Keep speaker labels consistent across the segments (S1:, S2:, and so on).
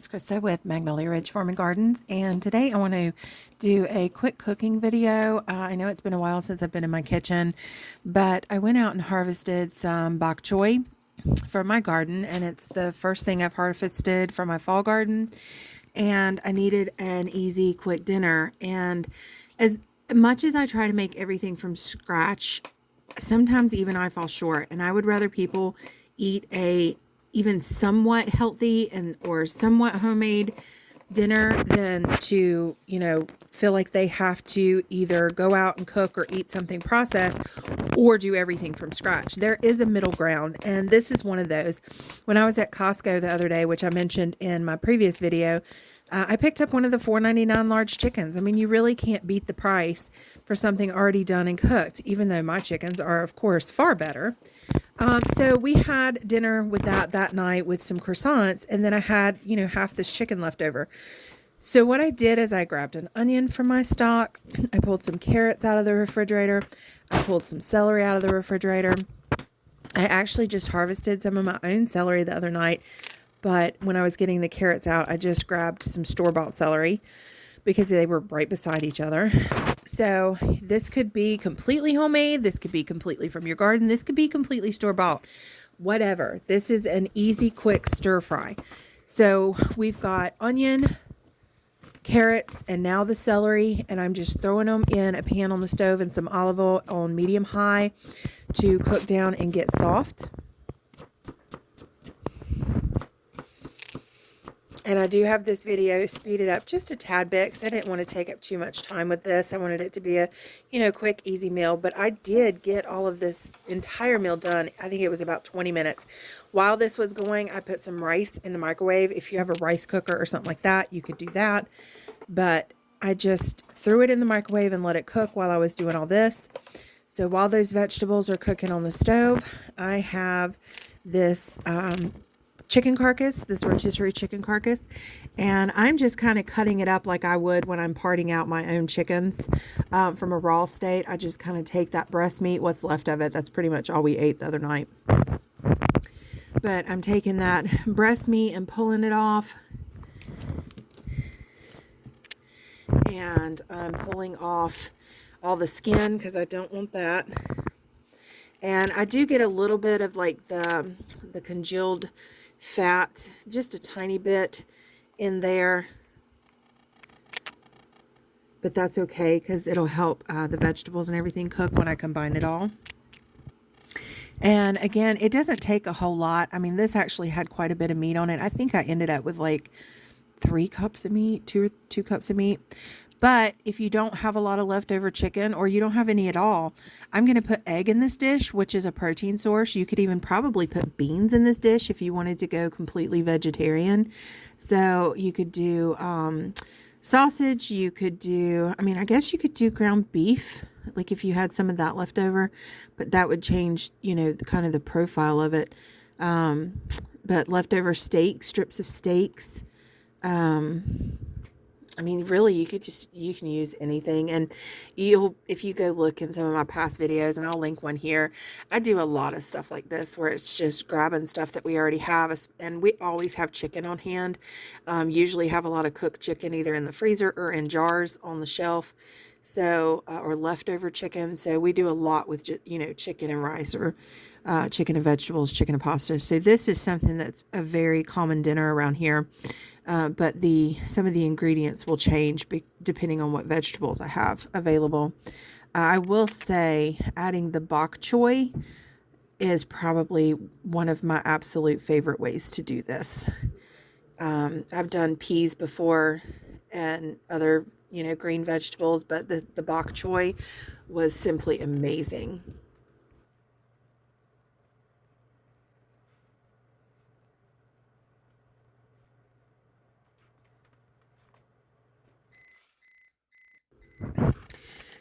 S1: It's Krista with Magnolia Ridge Farm and Gardens, and today I want to do a quick cooking video. I know it's been a while since I've been in my kitchen, but I went out and harvested some bok choy from my garden, and it's the first thing I've harvested from my fall garden, and I needed an easy, quick dinner. And as much as I try to make everything from scratch, sometimes even I fall short, and I would rather people eat a even somewhat healthy and or somewhat homemade dinner than to, feel like they have to either go out and cook or eat something processed or do everything from scratch. There is a middle ground, and this is one of those. When I was at Costco the other day, which I mentioned in my previous video, I picked up one of the $4.99 large chickens. I mean, you really can't beat the price for something already done and cooked, even though my chickens are, of course, far better. So we had dinner with that night with some croissants, and then I had, half this chicken left over. So what I did is I grabbed an onion from my stock. I pulled some carrots out of the refrigerator. I pulled some celery out of the refrigerator. I actually just harvested some of my own celery the other night, but when I was getting the carrots out, I just grabbed some store-bought celery because they were right beside each other. So this could be completely homemade. This could be completely from your garden. This could be completely store-bought. Whatever. This is an easy, quick stir fry. So we've got onion, carrots, and now the celery, and I'm just throwing them in a pan on the stove and some olive oil on medium high to cook down and get soft. And I do have this video speeded up just a tad bit because I didn't want to take up too much time with this. I wanted it to be a, quick, easy meal. But I did get all of this entire meal done. I think it was about 20 minutes. While this was going, I put some rice in the microwave. If you have a rice cooker or something like that, you could do that. But I just threw it in the microwave and let it cook while I was doing all this. So while those vegetables are cooking on the stove, I have this chicken carcass, this rotisserie chicken carcass, and I'm just kind of cutting it up like I would when I'm parting out my own chickens from a raw state. I just kind of take that breast meat, what's left of it. That's pretty much all we ate the other night. But I'm taking that breast meat and pulling it off, and I'm pulling off all the skin because I don't want that. And I do get a little bit of like the congealed fat, just a tiny bit in there, but that's okay because it'll help the vegetables and everything cook when I combine it all. And again, it doesn't take a whole lot. I mean, this actually had quite a bit of meat on it. I think I ended up with like 3 cups of meat, two cups of meat. But if you don't have a lot of leftover chicken or you don't have any at all, I'm going to put egg in this dish, which is a protein source. You could even probably put beans in this dish if you wanted to go completely vegetarian. So you could do sausage. You could do, I guess you could do ground beef, like if you had some of that left over. But that would change, kind of the profile of it. But leftover steaks, strips of steaks. Really, you can use anything. And if you go look in some of my past videos, and I'll link one here, I do a lot of stuff like this where it's just grabbing stuff that we already have. And we always have chicken on hand. Usually have a lot of cooked chicken either in the freezer or in jars on the shelf. So, or leftover chicken. So we do a lot with, chicken and rice, or chicken and vegetables, chicken and pasta. So this is something that's a very common dinner around here. But some of the ingredients will change depending on what vegetables I have available. I will say adding the bok choy is probably one of my absolute favorite ways to do this. I've done peas before and other, green vegetables, but the bok choy was simply amazing.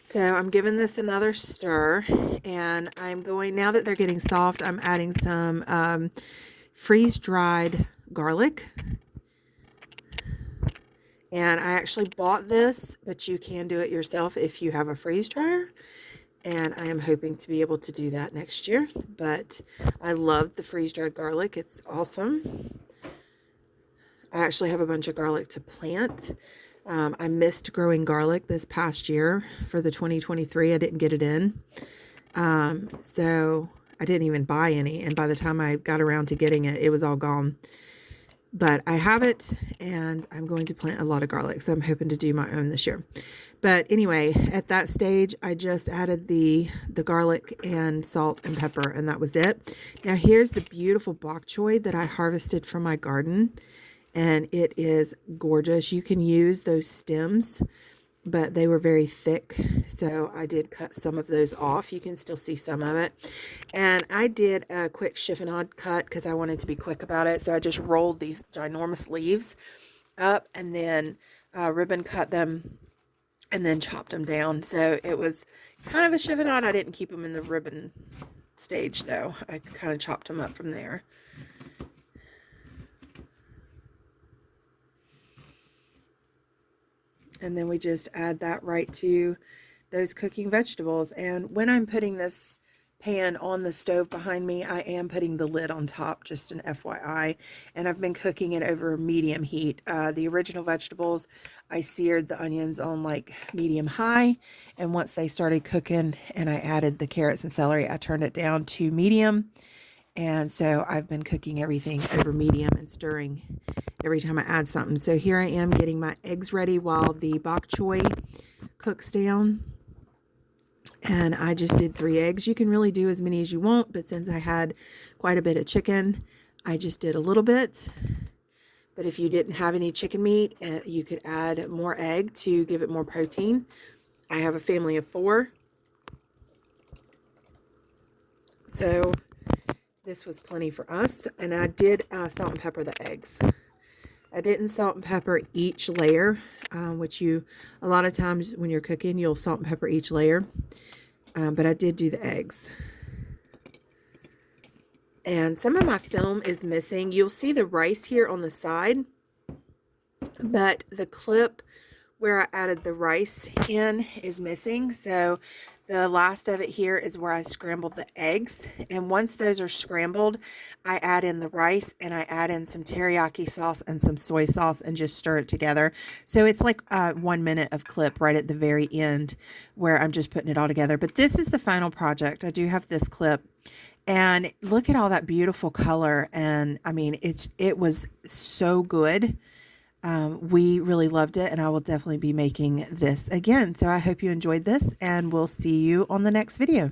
S1: So I'm giving this another stir, and I'm going, now that they're getting soft, I'm adding some freeze-dried garlic. And I actually bought this, but you can do it yourself if you have a freeze dryer. And I am hoping to be able to do that next year. But I love the freeze-dried garlic. It's awesome. I actually have a bunch of garlic to plant. I missed growing garlic this past year for the 2023. I didn't get it in. So I didn't even buy any. And by the time I got around to getting it, it was all gone. But I have it, and I'm going to plant a lot of garlic. So I'm hoping to do my own this year. But anyway, at that stage, I just added the garlic and salt and pepper, and that was it. Now here's the beautiful bok choy that I harvested from my garden. And it is gorgeous. You can use those stems, but they were very thick, so I did cut some of those off. You can still see some of it. And I did a quick chiffonade cut because I wanted to be quick about it. So I just rolled these ginormous leaves up and then ribbon cut them and then chopped them down. So it was kind of a chiffonade. I didn't keep them in the ribbon stage though. I kind of chopped them up from there. And then we just add that right to those cooking vegetables. And when I'm putting this pan on the stove behind me, I am putting the lid on top, just an FYI. And I've been cooking it over medium heat. The original vegetables, I seared the onions on like medium high. And once they started cooking and I added the carrots and celery, I turned it down to medium. And so I've been cooking everything over medium and stirring every time I add something. So here I am getting my eggs ready while the bok choy cooks down. And I just did 3 eggs. You can really do as many as you want, but since I had quite a bit of chicken, I just did a little bit. But if you didn't have any chicken meat, you could add more egg to give it more protein. I have a family of 4. So this was plenty for us, and I did salt and pepper the eggs. I didn't salt and pepper each layer, which a lot of times when you're cooking, you'll salt and pepper each layer, but I did do the eggs. And some of my film is missing. You'll see the rice here on the side, but the clip where I added the rice in is missing, so the last of it here is where I scrambled the eggs. And once those are scrambled, I add in the rice and I add in some teriyaki sauce and some soy sauce and just stir it together. So it's like 1 minute of clip right at the very end where I'm just putting it all together. But this is the final project. I do have this clip. And look at all that beautiful color. And I mean, it was so good. We really loved it, and I will definitely be making this again. So I hope you enjoyed this, and we'll see you on the next video.